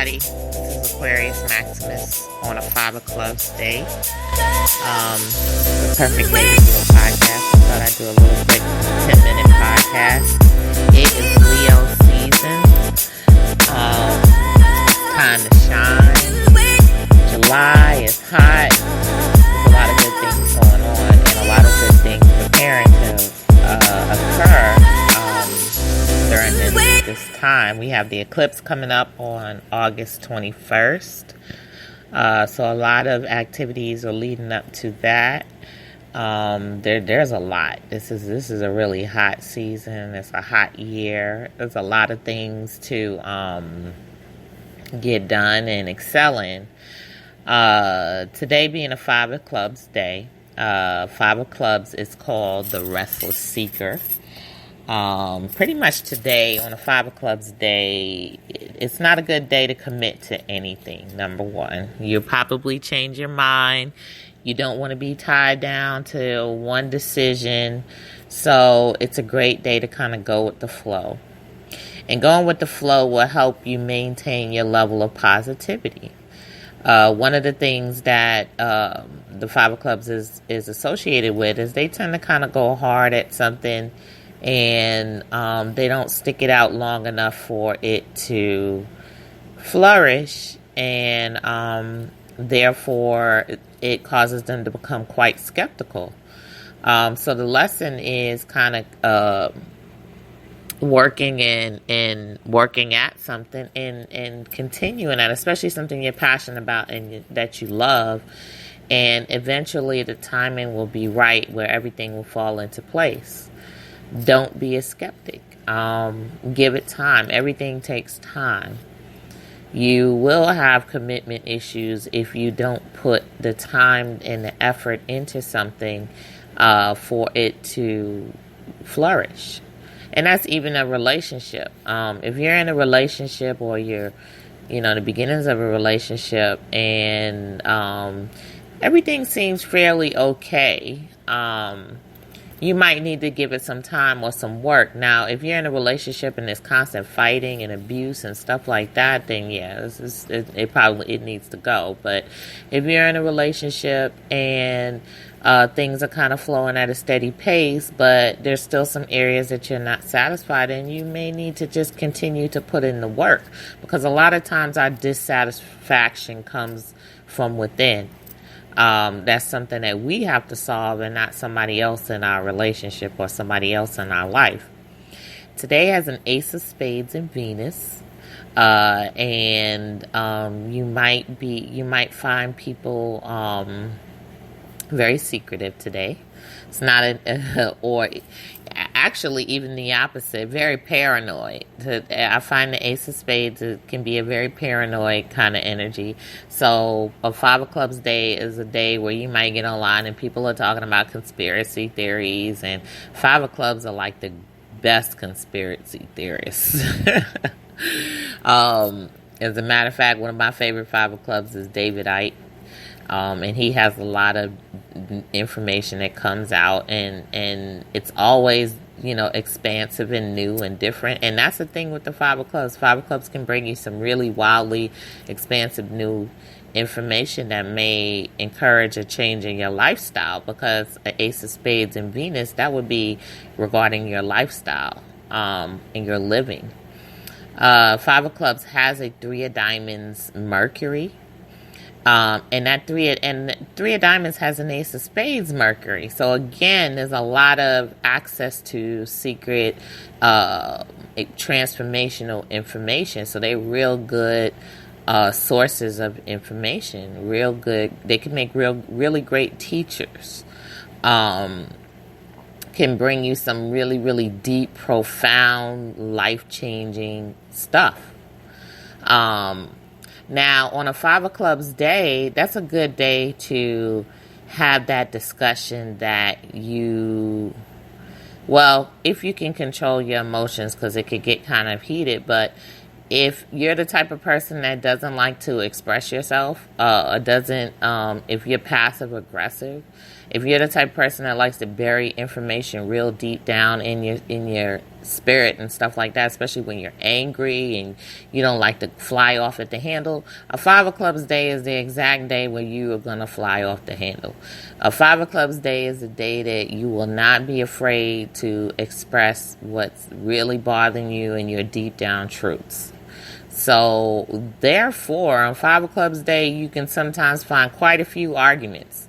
everybody. This is Aquarius Maximus on a 5 o'clock day. The perfect day to do a podcast. I thought I'd do a little quick 10-minute podcast. It is Leo season. Time to shine. July is hot. There's a lot of good things going on and a lot of good things preparing to occur during this time. We have the eclipse coming up on August 21st. So a lot of activities are leading up to that. There's a lot. This is a really hot season. It's a hot year. There's a lot of things to get done and excel in. Today being a 5 of clubs day. 5 of clubs is called the Restless Seeker. Pretty much today on a 5 of clubs day, it's not a good day to commit to anything. Number one, you'll probably change your mind. You don't want to be tied down to one decision. So it's a great day to kind of go with the flow. And going with the flow will help you maintain your level of positivity. One of the things that the 5 of clubs is associated with is they tend to kind of go hard at something and they don't stick it out long enough for it to flourish, and therefore it causes them to become quite skeptical. So the lesson is kind of working and working at something and continuing at, especially something you're passionate about and that you love, and eventually the timing will be right where everything will fall into place. Don't be a skeptic. Give it time. Everything takes time. You will have commitment issues if you don't put the time and the effort into something for it to flourish. And that's even a relationship. If you're in a relationship or you're, the beginnings of a relationship and everything seems fairly okay, you might need to give it some time or some work. Now, if you're in a relationship and there's constant fighting and abuse and stuff like that, then yeah, it needs to go. But if you're in a relationship and things are kind of flowing at a steady pace, but there's still some areas that you're not satisfied in, you may need to just continue to put in the work, because a lot of times our dissatisfaction comes from within. That's something that we have to solve and not somebody else in our relationship or somebody else in our life. Today has an Ace of Spades in Venus. And you might find people very secretive today. It's not or actually even the opposite, very paranoid. I find the Ace of Spades can be a very paranoid kind of energy. So a 5 of clubs day is a day where you might get online and people are talking about conspiracy theories, and 5 of clubs are like the best conspiracy theorists. As a matter of fact, one of my favorite 5 of clubs is David Icke. And he has a lot of information that comes out, and it's always, expansive and new and different. And that's the thing with the 5 of clubs. 5 of clubs can bring you some really wildly expansive new information that may encourage a change in your lifestyle, because an Ace of Spades in Venus, that would be regarding your lifestyle and your living. 5 of clubs has a 3 of diamonds Mercury. And that three of diamonds has an Ace of Spades Mercury. So again, there's a lot of access to secret, transformational information. So they're real good sources of information. Real good. They can make really great teachers. Can bring you some really, really deep, profound, life-changing stuff. Now, on a 5 of clubs day, that's a good day to have that discussion that if you can control your emotions, because it could get kind of heated. But if you're the type of person that doesn't like to express yourself, if you're passive aggressive, If you're the type of person that likes to bury information real deep down in your spirit and stuff like that, especially when you're angry and you don't like to fly off at the handle, a Five of Clubs day is the exact day where you are going to fly off the handle. A Five of Clubs day is a day that you will not be afraid to express what's really bothering you and your deep down truths. So, therefore, on Five of Clubs day, you can sometimes find quite a few arguments.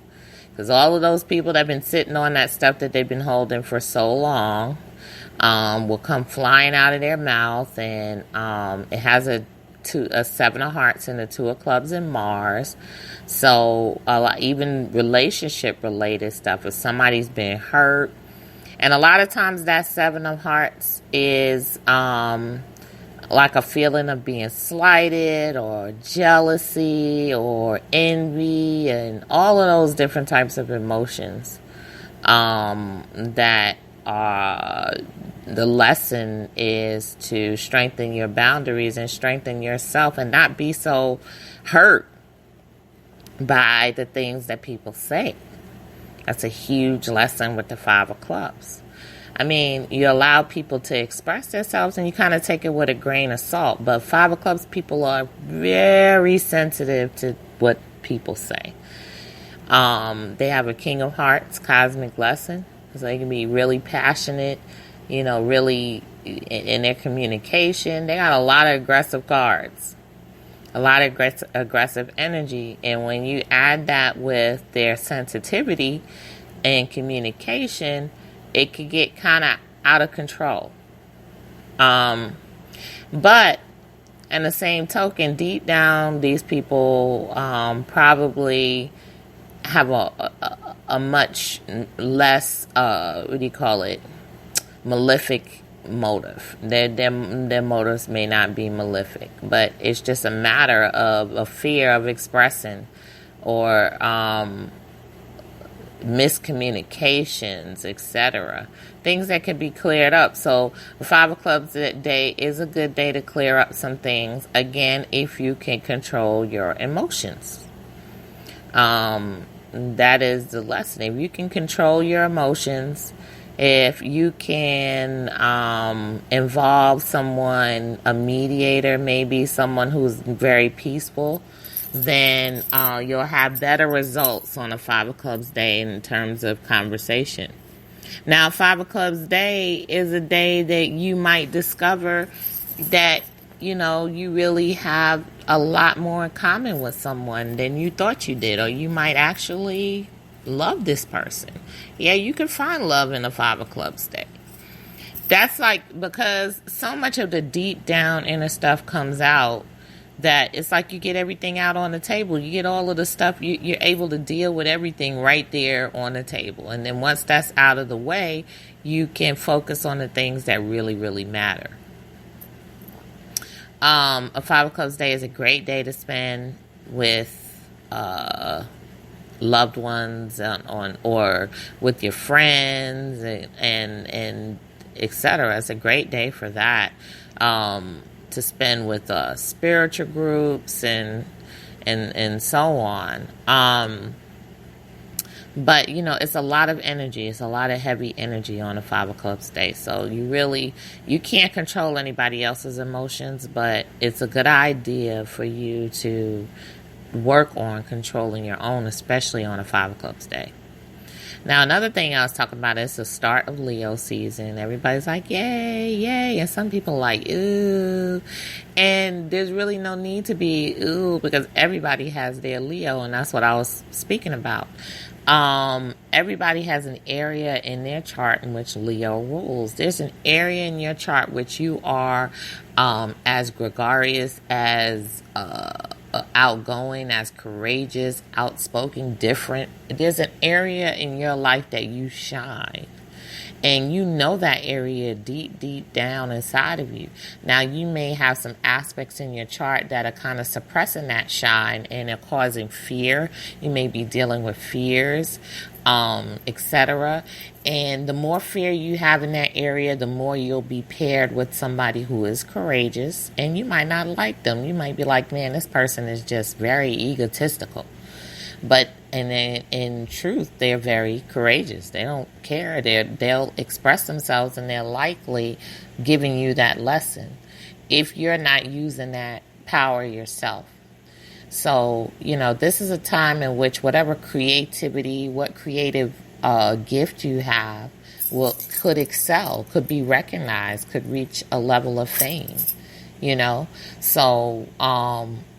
Because all of those people that have been sitting on that stuff that they've been holding for so long will come flying out of their mouth. And it has a Seven of Hearts and a Two of Clubs in Mars. So, even relationship-related stuff. If somebody's been hurt. And a lot of times that Seven of Hearts is like a feeling of being slighted or jealousy or envy and all of those different types of emotions that the lesson is to strengthen your boundaries and strengthen yourself and not be so hurt by the things that people say. That's a huge lesson with the Five of Clubs. I mean, you allow people to express themselves and you kind of take it with a grain of salt. But Five of Clubs people are very sensitive to what people say. They have a King of Hearts cosmic lesson. So they can be really passionate, really in their communication. They got a lot of aggressive cards. A lot of aggressive energy. And when you add that with their sensitivity and communication, it could get kind of out of control. But in the same token, deep down, these people probably have a much less, malefic motive. Their motives may not be malefic, but it's just a matter of a fear of expressing or miscommunications, etc. Things that can be cleared up. So the Five of Clubs day is a good day to clear up some things. Again, if you can control your emotions. That is the lesson. If you can control your emotions, if you can involve someone, a mediator, maybe someone who's very peaceful, then you'll have better results on a Five of Clubs day in terms of conversation. Now, Five of Clubs day is a day that you might discover that, you really have a lot more in common with someone than you thought you did, or you might actually love this person. Yeah, you can find love in a Five of Clubs day. That's because so much of the deep down inner stuff comes out that it's like you get everything out on the table. You get all of the stuff, you're able to deal with everything right there on the table. And then once that's out of the way, you can focus on the things that really, really matter. A Five of Clubs day is a great day to spend with loved ones or with your friends and etc. It's a great day for that. To spend with spiritual groups and so on. But, it's a lot of energy. It's a lot of heavy energy on a Five of Clubs day. So you can't control anybody else's emotions, but it's a good idea for you to work on controlling your own, especially on a Five of Clubs day. Now, another thing I was talking about is the start of Leo season. Everybody's like, yay, yay. And some people are like, ooh. And there's really no need to be ooh, because everybody has their Leo. And that's what I was speaking about. Everybody has an area in their chart in which Leo rules. There's an area in your chart which you are as gregarious, as outgoing, as courageous, outspoken, different. There's an area in your life that you shine. And you know that area deep, deep down inside of you. Now, you may have some aspects in your chart that are kind of suppressing that shine and are causing fear. You may be dealing with fears, etc. And the more fear you have in that area, the more you'll be paired with somebody who is courageous. And you might not like them. You might be like, man, this person is just very egotistical. And then, in truth, they're very courageous. They don't care. They'll express themselves, and they're likely giving you that lesson if you're not using that power yourself. So, this is a time in which whatever creativity, what creative gift you have could excel, could be recognized, could reach a level of fame. So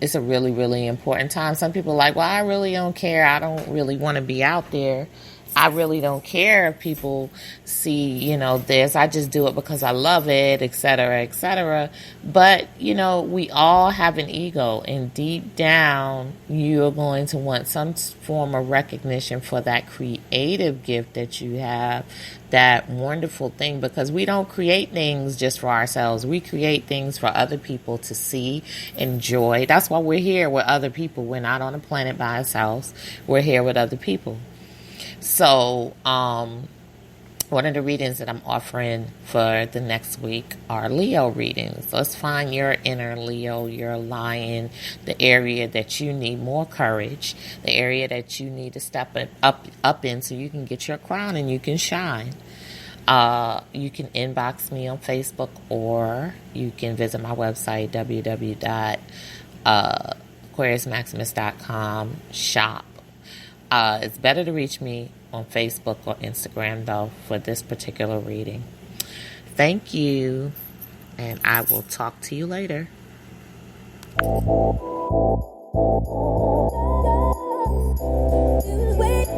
it's a really, really important time. Some people are like, well, I really don't care. I don't really want to be out there. I really don't care if people see, this. I just do it because I love it, et cetera, et cetera. But, we all have an ego, and deep down, you're going to want some form of recognition for that creative gift that you have, that wonderful thing, because we don't create things just for ourselves. We create things for other people to see, enjoy. That's why we're here with other people. We're not on a planet by ourselves. We're here with other people. So, one of the readings that I'm offering for the next week are Leo readings. Let's find your inner Leo, your lion, the area that you need more courage, the area that you need to step up in so you can get your crown and you can shine. You can inbox me on Facebook, or you can visit my website, www.aquariusmaximus.com shop. It's better to reach me on Facebook or Instagram, though, for this particular reading. Thank you, and I will talk to you later. Wait.